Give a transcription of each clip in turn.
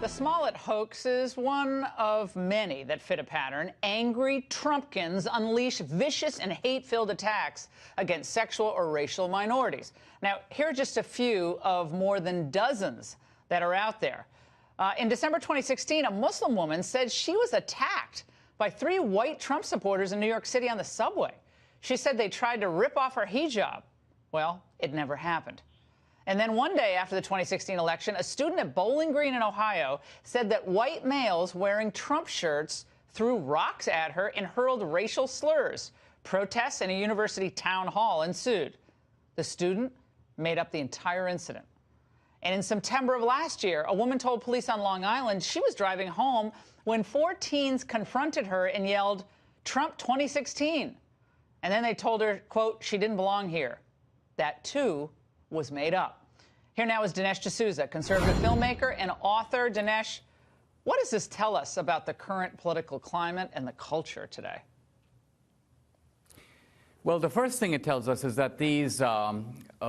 The Smollett hoax is one of many that fit a pattern. Angry Trumpkins unleash vicious and hate-filled attacks against sexual or racial minorities. Now, here are just a few of more than dozens that are out there. In December 2016, a Muslim woman said she was attacked by 3 white Trump supporters in New York City on the subway. She said they tried to rip off her hijab. Well, it never happened. And then one day after the 2016 election, a student at Bowling Green in Ohio said that white males wearing Trump shirts threw rocks at her and hurled racial slurs. Protests in a university town hall ensued. The student made up the entire incident. And in September of last year, a woman told police on Long Island she was driving home when 4 teens confronted her and yelled, "Trump 2016." And then they told her, quote, she didn't belong here. That, too, was made up. Here now is Dinesh D'Souza, conservative filmmaker and author. Dinesh, what does this tell us about the current political climate and the culture today? Well, the first thing it tells us is that these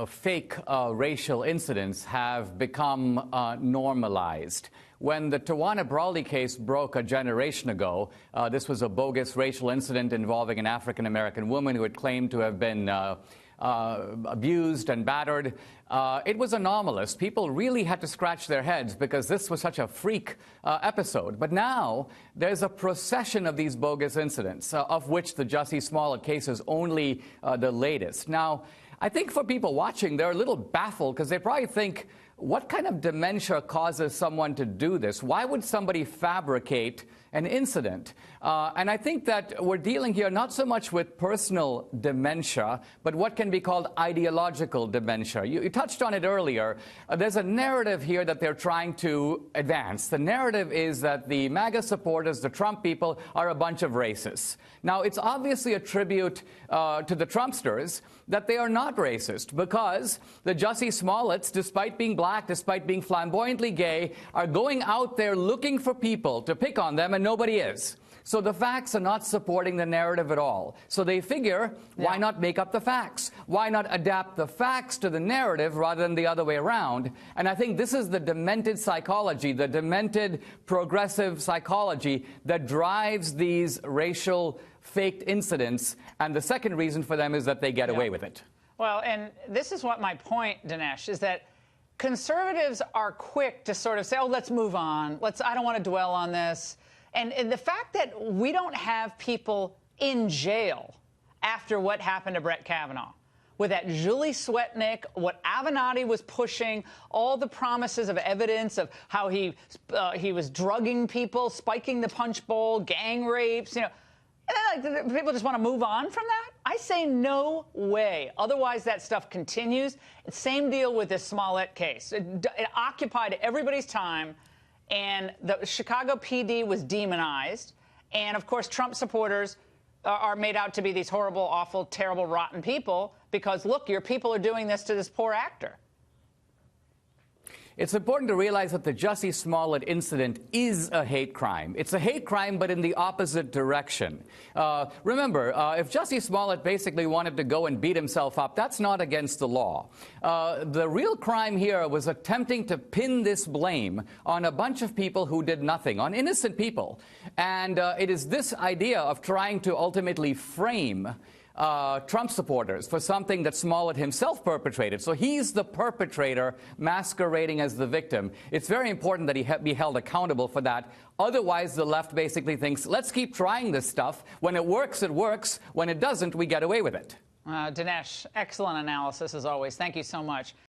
fake racial incidents have become normalized. When the Tawana Brawley case broke a generation ago, this was a bogus racial incident involving an African-American woman who had claimed to have been abused and battered. It was anomalous. People really had to scratch their heads because this was such a freak episode. But now there's a procession of these bogus incidents, of which the Jussie Smolletts case is only the latest. Now, I think for people watching, they're a little baffled because they probably think, what kind of dementia causes someone to do this? Why would somebody fabricate an incident? And I think that we're dealing here not so much with personal dementia, but what can be called ideological dementia. You touched on it earlier. There's a narrative here that they're trying to advance. The narrative is that the MAGA supporters, the Trump people, are a bunch of racists. Now, it's obviously a tribute to the Trumpsters that they are not racist, because the Jussie Smolletts, despite being black, despite being flamboyantly gay, are going out there looking for people to pick on them, and nobody is. So the facts are not supporting the narrative at all. So they figure, why not make up the facts? Why not adapt the facts to the narrative rather than the other way around? And I think this is the demented psychology, the demented progressive psychology that drives these racial faked incidents. And the second reason for them is that they get away with it. Well, and this is what my point, Dinesh, is that conservatives are quick to sort of say, oh, let's move on. I don't want to dwell on this. And the fact that we don't have people in jail after what happened to Brett Kavanaugh, with that Julie Swetnick, what Avenatti was pushing, all the promises of evidence of how he was drugging people, spiking the punch bowl, gang rapes, you know, and then, people just want to move on from that? I say no way. Otherwise, that stuff continues. Same deal with this Smollett case. It occupied everybody's time, and the Chicago PD was demonized. And, of course, Trump supporters are made out to be these horrible, awful, terrible, rotten people because, look, your people are doing this to this poor actor. It's important to realize that the Jussie Smollett incident is a hate crime. It's a hate crime, but in the opposite direction. Remember, if Jussie Smollett basically wanted to go and beat himself up, that's not against the law. The real crime here was attempting to pin this blame on a bunch of people who did nothing, on innocent people. And it is this idea of trying to ultimately frame Trump supporters for something that Smollett himself perpetrated. So he's the perpetrator masquerading as the victim. It's very important that he be held accountable for that. Otherwise, the left basically thinks, let's keep trying this stuff. When it works, it works. When it doesn't, we get away with it. Dinesh, excellent analysis as always. Thank you so much.